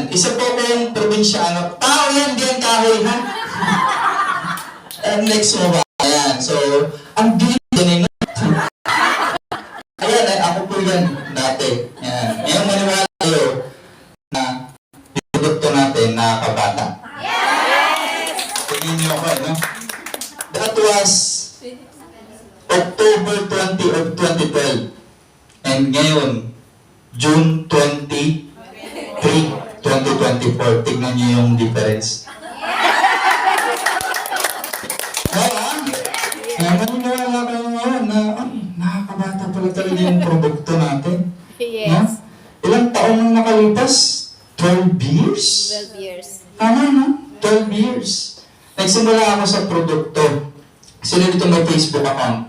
Ayan, isa po kong probinsyano. Tao yan, di ang kahoy, ha? Next mo ba? Ayan, so, ang galing. Ayan, ako po yan dati. Ayan. Ngayon maniwala kayo na yung produkto natin nakakabata. Yes! Tingin niyo ako, no? That was October 20 of 2012. And ngayon, June 23, 2024. Tignan niyo yung difference. Maniwala kayo ngayon na nakakabata pala talaga yung produkto natin. Yes. No? Ilang taon nang nakalipas? 12 years? 12 years. Tama, no? 12 years. Nagsimula ako sa produkto. Sino dito may Facebook account?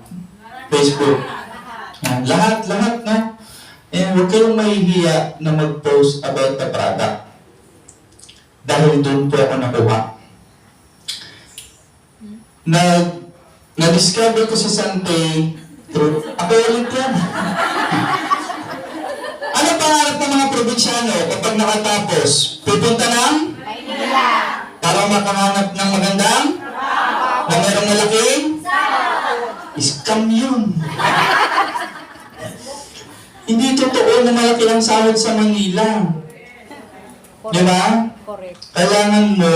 Facebook. Yan. Lahat, no? Huwag kayong mahihiya na mag-post about the product. Dahil doon po ako nakuha. Na-discover ko sa Sante through... Ako ulit yan. Ano pangarap ng mga probinsyano kapag nakatapos? Pupunta ng? Maynila. Para makahanap ng magandang? Na mayroong malaking? Scam yun. Hindi totoo na malaki ang sahod sa Manila. Di ba? Correct. Kailangan mo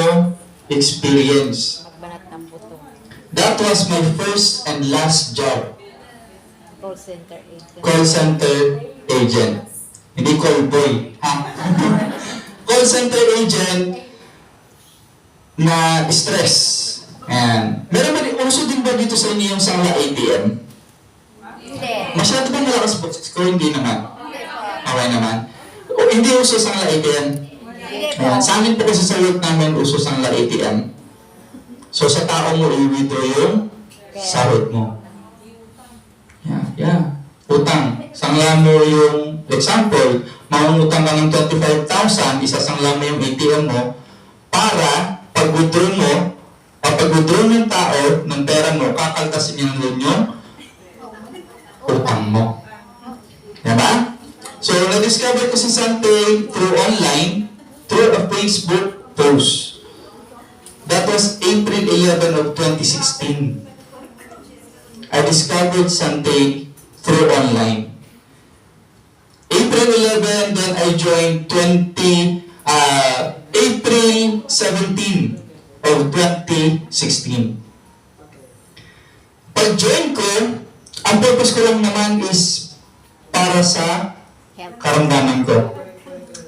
experience. Magbanat ng buto. That was my first and last job. Call center agent. Call center agent. Hindi call boy. Ha? Call center agent na stress. Ayan. Meron ba, uso din ba dito sa inyo yung sangla ATM? Hindi. Masyado ba malakas po? Ko hindi naman. Okay naman. O, hindi uso sangla ATM. Hindi po. Ayan. Sa amin po kasi sa work namin uso sangla ATM. So sa tao mo, i-withdraw yung sahod mo. Yeah. Utang. Sangla mo yung, example, mangungutang ka ng 25,000, isasangla mo yung ATM mo para pag-withdraw mo, o pag-withdraw ng tao ng pera mo, kakaltasin niya ng yung utang mo. Diba? So, na-discover ko si Sante through online, through a Facebook post. That was April 11 of 2016. I discovered Sante through online. April 11, then I joined April 17 of 2016. Pag-join ko, ang purpose ko lang naman is para sa karamdaman ko.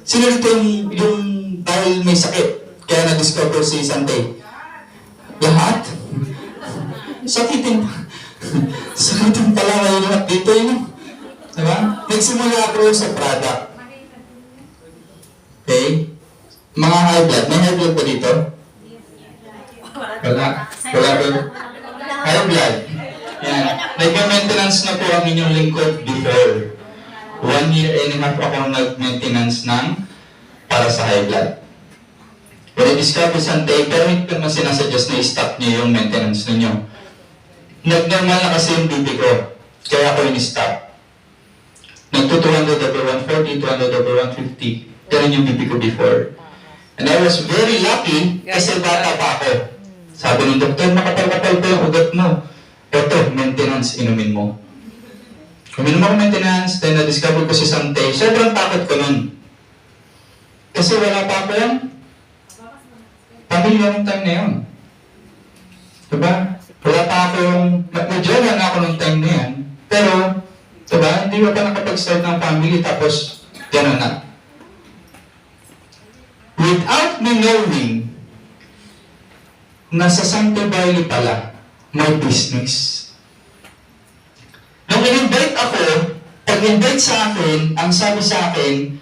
Sino dito yung dahil may sakit, kaya na-discover si Sante? Lahat? Sakitin pala ngayon lahat dito yun. Diba? Nagsimula ako sa product. Okay? Mga high blood. May high blood ba dito? Wala ba? High blood. Yan. Nag-maintenance na po ang inyong lingkod before. 1 year and a half akong nag-maintenance ng para sa high blood. When I discovered Sante, pero hindi ko naman sinasuggest na i-stop niyo yung maintenance ninyo. Nag-normal na kasi yung BP ko, kaya ako in-stop. Nagto-200 over 140, 200 over 150. Ganun yung BP ko before. And I was very lucky kasi bata pa ako. Sabi ng doktor, makapal-kapal pa yung ugat mo. Ito, maintenance, inumin mo. Uminom ako maintenance, then na-discover ko si Sante. Sobrang takot ko nun. Kasi wala pa ako yan. Pamilya ng time na yun. Diba? Wala pa akong, medyo na ako ng time na yan. Pero, diba, hindi ko pa nakapag-start ng family, tapos, gano'n na. Without me knowing, nasa Sante Bailey pala, my business. Nung in-invite ako, pag-invite sa akin, ang sabi sa akin,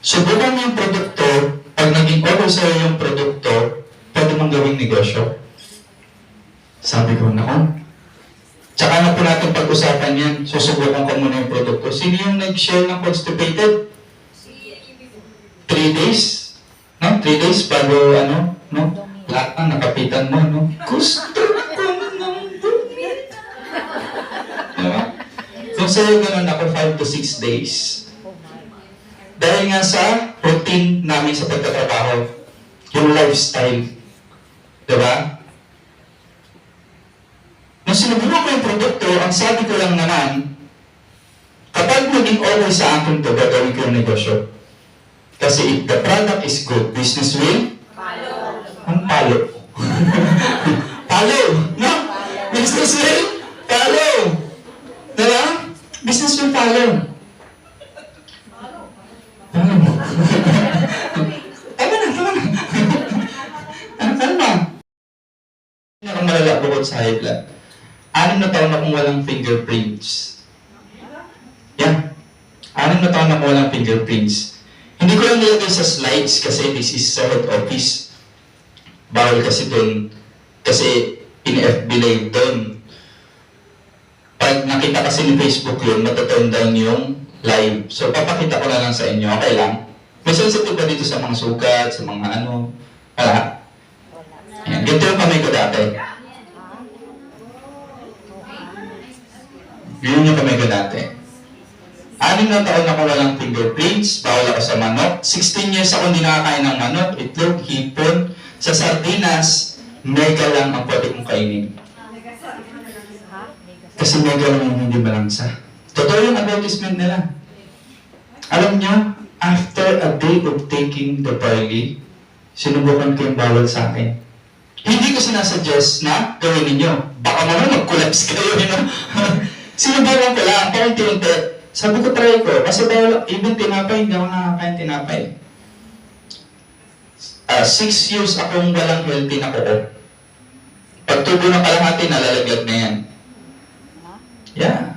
subukan mo yung produkto, pag naging over sa'yo yung produkto, pwede mong gawing negosyo. Sabi ko, naon. Tsaka na po natin pag-usapan yan, susubukan ko muna yung produkto. Sino yung nag-share ng constipated? 3 days? No? 3 days bago ano? No? Lahat na nakapitan mo, no? Gusto ko ng bumit. Diba? Kung sa'yo ganun ako 5 to 6 days. Dahil nga sa routine namin sa pagtatrabaho, yung lifestyle. Diba? Nung sinubukan ko yung produkto, ang sabi ko lang naman, kapag maging okay sa akin to, gagawin ko yung negosyo. Kasi if the product is good, business will? Follow. Ang palo. Follow. No? Business will? Follow. Diba? Business will follow. Tama mo. Tama na. Ano? Ang malala bukod sa high blood. 6 na taon akong walang fingerprints. Yeah. 6 na taon akong walang fingerprints. Hindi ko lang nilagay sa slides kasi this is sa head office. Bawal kasi doon. Kasi in-FB live doon. Pag nakita kasi ni Facebook yun, mataturn down yung live. So, papakita ko na lang sa inyo. Okay lang? May sensitive ba dito sa mga sugat, sa mga ano? Wala? Ayan. Ganito yung kamay ko dati. Yun yung kamay ko dati. 6 na taon ako walang fingerprints, bawal ako sa manok. 16 years ako hindi nakakain ng manok, itlog, hipon. Sa sardinas, mega lang ang pwede kong kainin. Kasi mega lang yung hindi balansa. Totoo yung advertisement nila. Alam nyo, after a day of taking the barley, sinubukan ko yung bawal sa akin. Hindi ko sinasuggest na gawin ninyo. Baka naman mag-collapse kayo, you know? Sinubukan ko lang, paunti-unti. Sabi ko, try ko. Kasi bawal, even tinapay, hindi ako nakakain tinapay. 6 years akong walang healthy na kuko. Pag tubo na kalahati, nalalaglag na yan. Yeah.